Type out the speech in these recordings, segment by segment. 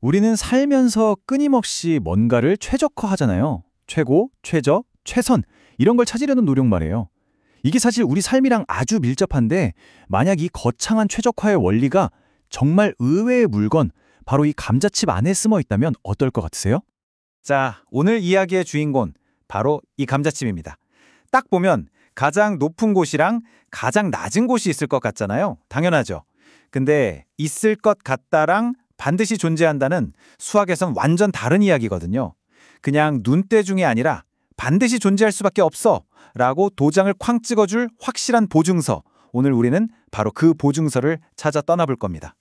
우리는 살면서 끊임없이 뭔가를 최적화하잖아요. 최고, 최저, 최선 이런 걸 찾으려는 노력 말이에요. 이게 사실 우리 삶이랑 아주 밀접한데 만약 이 거창한 최적화의 원리가 정말 의외의 물건, 바로 이 감자칩 안에 숨어 있다면 어떨 것 같으세요? 자, 오늘 이야기의 주인공, 바로 이 감자칩입니다. 딱 보면 가장 높은 곳이랑 가장 낮은 곳이 있을 것 같잖아요. 당연하죠. 근데 있을 것 같다랑 반드시 존재한다는 수학에선 완전 다른 이야기거든요. 그냥 눈대중이 아니라 반드시 존재할 수밖에 없어 라고 도장을 쾅 찍어줄 확실한 보증서. 오늘 우리는 바로 그 보증서를 찾아 떠나볼 겁니다.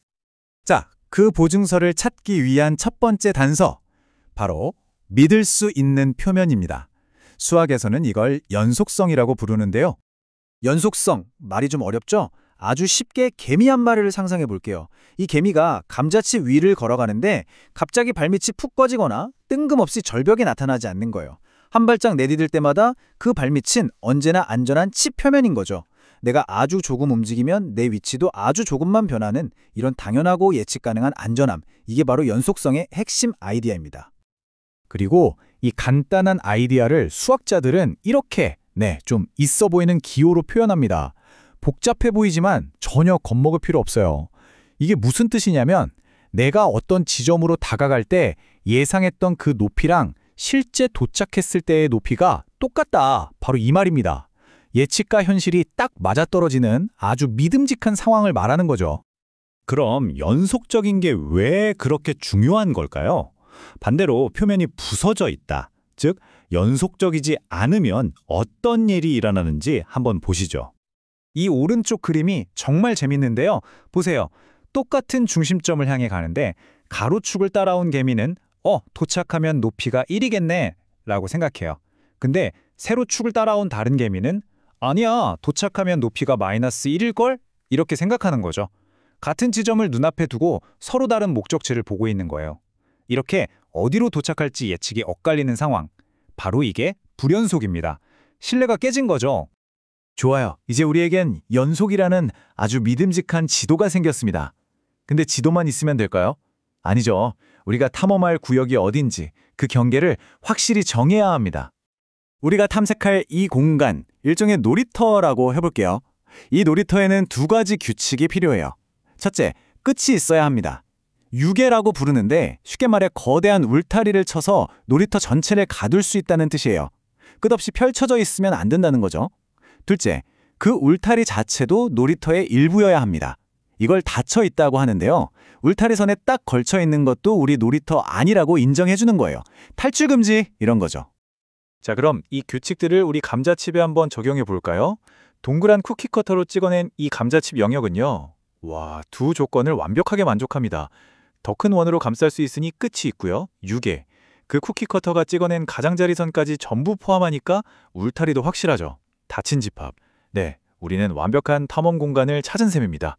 자, 그 보증서를 찾기 위한 첫 번째 단서, 바로 믿을 수 있는 표면입니다. 수학에서는 이걸 연속성이라고 부르는데요. 연속성, 말이 좀 어렵죠? 아주 쉽게 개미 한 마리를 상상해 볼게요. 이 개미가 감자칩 위를 걸어가는데 갑자기 발밑이 푹 꺼지거나 뜬금없이 절벽에 나타나지 않는 거예요. 한 발짝 내디딜 때마다 그 발밑은 언제나 안전한 칩 표면인 거죠. 내가 아주 조금 움직이면 내 위치도 아주 조금만 변하는 이런 당연하고 예측 가능한 안전함. 이게 바로 연속성의 핵심 아이디어입니다. 그리고 이 간단한 아이디어를 수학자들은 이렇게 좀 있어 보이는 기호로 표현합니다. 복잡해 보이지만 전혀 겁먹을 필요 없어요. 이게 무슨 뜻이냐면 내가 어떤 지점으로 다가갈 때 예상했던 그 높이랑 실제 도착했을 때의 높이가 똑같다. 바로 이 말입니다. 예측과 현실이 딱 맞아떨어지는 아주 믿음직한 상황을 말하는 거죠. 그럼 연속적인 게 왜 그렇게 중요한 걸까요? 반대로 표면이 부서져 있다. 즉, 연속적이지 않으면 어떤 일이 일어나는지 한번 보시죠. 이 오른쪽 그림이 정말 재밌는데요. 보세요. 똑같은 중심점을 향해 가는데 가로축을 따라온 개미는 도착하면 높이가 1이겠네 라고 생각해요. 근데 세로축을 따라온 다른 개미는 아니야, 도착하면 높이가 마이너스 1일걸? 이렇게 생각하는 거죠. 같은 지점을 눈앞에 두고 서로 다른 목적지를 보고 있는 거예요. 이렇게 어디로 도착할지 예측이 엇갈리는 상황. 바로 이게 불연속입니다. 신뢰가 깨진 거죠. 좋아요. 이제 우리에겐 연속이라는 아주 믿음직한 지도가 생겼습니다. 근데 지도만 있으면 될까요? 아니죠. 우리가 탐험할 구역이 어딘지 그 경계를 확실히 정해야 합니다. 우리가 탐색할 이 공간, 일종의 놀이터라고 해볼게요. 이 놀이터에는 두 가지 규칙이 필요해요. 첫째, 끝이 있어야 합니다. 유계라고 부르는데 쉽게 말해 거대한 울타리를 쳐서 놀이터 전체를 가둘 수 있다는 뜻이에요. 끝없이 펼쳐져 있으면 안 된다는 거죠. 둘째, 그 울타리 자체도 놀이터의 일부여야 합니다. 이걸 닫혀 있다고 하는데요. 울타리선에 딱 걸쳐 있는 것도 우리 놀이터 아니라고 인정해 주는 거예요. 탈출 금지 이런 거죠. 자, 그럼 이 규칙들을 우리 감자칩에 한번 적용해 볼까요? 동그란 쿠키 커터로 찍어낸 이 감자칩 영역은요. 와, 두 조건을 완벽하게 만족합니다. 더 큰 원으로 감쌀 수 있으니 끝이 있고요. 유계. 그 쿠키 커터가 찍어낸 가장자리 선까지 전부 포함하니까 울타리도 확실하죠. 닫힌 집합. 네, 우리는 완벽한 탐험 공간을 찾은 셈입니다.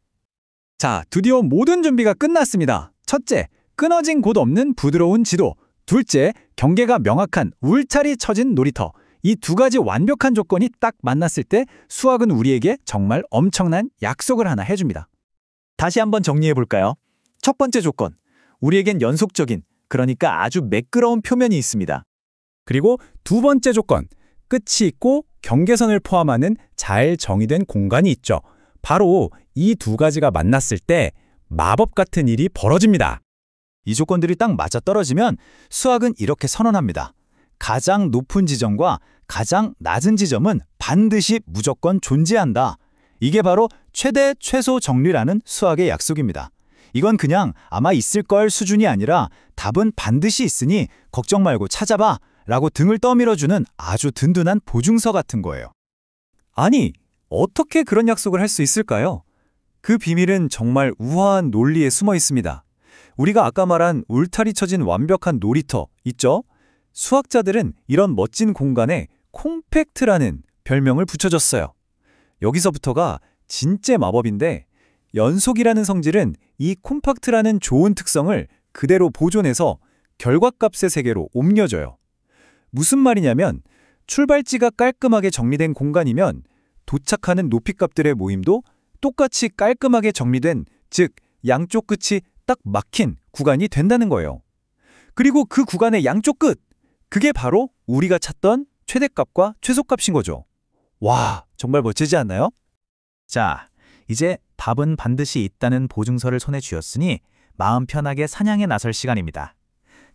자, 드디어 모든 준비가 끝났습니다. 첫째, 끊어진 곳 없는 부드러운 지도. 둘째, 경계가 명확한 울타리 쳐진 놀이터. 이 두 가지 완벽한 조건이 딱 만났을 때 수학은 우리에게 정말 엄청난 약속을 하나 해줍니다. 다시 한번 정리해 볼까요? 첫 번째 조건, 우리에겐 연속적인, 그러니까 아주 매끄러운 표면이 있습니다. 그리고 두 번째 조건, 끝이 있고 경계선을 포함하는 잘 정의된 공간이 있죠. 바로 이 두 가지가 만났을 때 마법 같은 일이 벌어집니다. 이 조건들이 딱 맞아떨어지면 수학은 이렇게 선언합니다. 가장 높은 지점과 가장 낮은 지점은 반드시 무조건 존재한다. 이게 바로 최대 최소 정리라는 수학의 약속입니다. 이건 그냥 아마 있을 걸 수준이 아니라 답은 반드시 있으니 걱정 말고 찾아봐 라고 등을 떠밀어주는 아주 든든한 보증서 같은 거예요. 아니, 어떻게 그런 약속을 할 수 있을까요? 그 비밀은 정말 우아한 논리에 숨어 있습니다. 우리가 아까 말한 울타리 쳐진 완벽한 놀이터 있죠? 수학자들은 이런 멋진 공간에 콤팩트라는 별명을 붙여줬어요. 여기서부터가 진짜 마법인데 연속이라는 성질은 이 콤팩트라는 좋은 특성을 그대로 보존해서 결과값의 세계로 옮겨줘요. 무슨 말이냐면 출발지가 깔끔하게 정리된 공간이면 도착하는 높이값들의 모임도 똑같이 깔끔하게 정리된, 즉 양쪽 끝이 딱 막힌 구간이 된다는 거예요. 그리고 그 구간의 양쪽 끝, 그게 바로 우리가 찾던 최대값과 최소값인 거죠. 와, 정말 멋지지 않나요? 자, 이제 답은 반드시 있다는 보증서를 손에 쥐었으니 마음 편하게 사냥에 나설 시간입니다.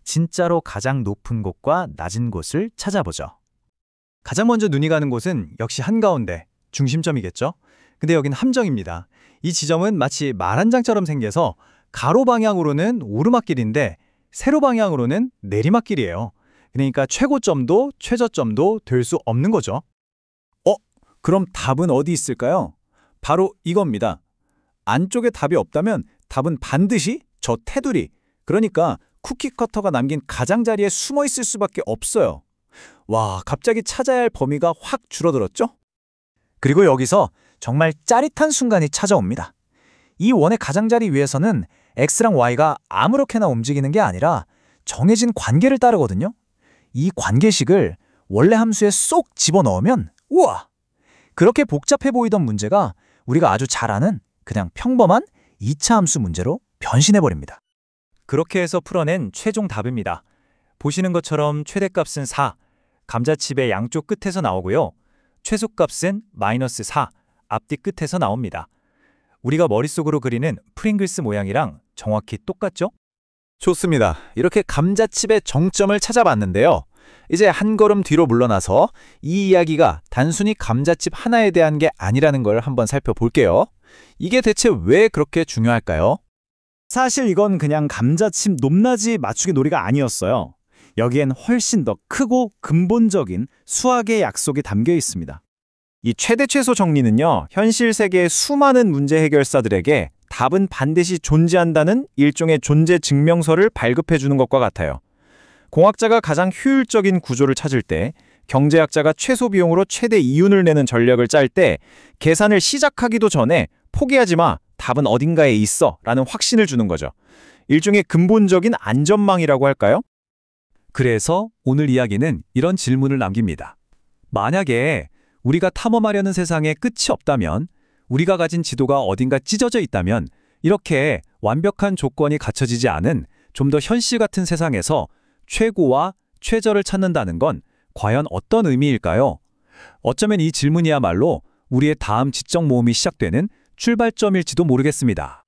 진짜로 가장 높은 곳과 낮은 곳을 찾아보죠. 가장 먼저 눈이 가는 곳은 역시 한가운데, 중심점이겠죠? 근데 여긴 함정입니다. 이 지점은 마치 말 한 장처럼 생겨서 가로 방향으로는 오르막길인데 세로 방향으로는 내리막길이에요. 그러니까 최고점도 최저점도 될 수 없는 거죠. 그럼 답은 어디 있을까요? 바로 이겁니다. 안쪽에 답이 없다면 답은 반드시 저 테두리, 그러니까 쿠키커터가 남긴 가장자리에 숨어 있을 수밖에 없어요. 와, 갑자기 찾아야 할 범위가 확 줄어들었죠? 그리고 여기서 정말 짜릿한 순간이 찾아옵니다. 이 원의 가장자리 위에서는 x랑 y가 아무렇게나 움직이는 게 아니라 정해진 관계를 따르거든요. 이 관계식을 원래 함수에 쏙 집어넣으면 우와! 그렇게 복잡해 보이던 문제가 우리가 아주 잘 아는 그냥 평범한 2차 함수 문제로 변신해버립니다. 그렇게 해서 풀어낸 최종 답입니다. 보시는 것처럼 최대값은 4, 감자칩의 양쪽 끝에서 나오고요. 최소값은 -4, 앞뒤 끝에서 나옵니다. 우리가 머릿속으로 그리는 프링글스 모양이랑 정확히 똑같죠? 좋습니다. 이렇게 감자칩의 정점을 찾아봤는데요. 이제 한 걸음 뒤로 물러나서 이 이야기가 단순히 감자칩 하나에 대한 게 아니라는 걸 한번 살펴볼게요. 이게 대체 왜 그렇게 중요할까요? 사실 이건 그냥 감자칩 높낮이 맞추기 놀이가 아니었어요. 여기엔 훨씬 더 크고 근본적인 수학의 약속이 담겨 있습니다. 이 최대 최소 정리는요, 현실 세계의 수많은 문제 해결사들에게 답은 반드시 존재한다는 일종의 존재 증명서를 발급해 주는 것과 같아요. 공학자가 가장 효율적인 구조를 찾을 때, 경제학자가 최소 비용으로 최대 이윤을 내는 전략을 짤 때 계산을 시작하기도 전에 포기하지 마, 답은 어딘가에 있어 라는 확신을 주는 거죠. 일종의 근본적인 안전망이라고 할까요? 그래서 오늘 이야기는 이런 질문을 남깁니다. 만약에 우리가 탐험하려는 세상에 끝이 없다면, 우리가 가진 지도가 어딘가 찢어져 있다면, 이렇게 완벽한 조건이 갖춰지지 않은 좀 더 현실 같은 세상에서 최고와 최저를 찾는다는 건 과연 어떤 의미일까요? 어쩌면 이 질문이야말로 우리의 다음 지적 모험이 시작되는 출발점일지도 모르겠습니다.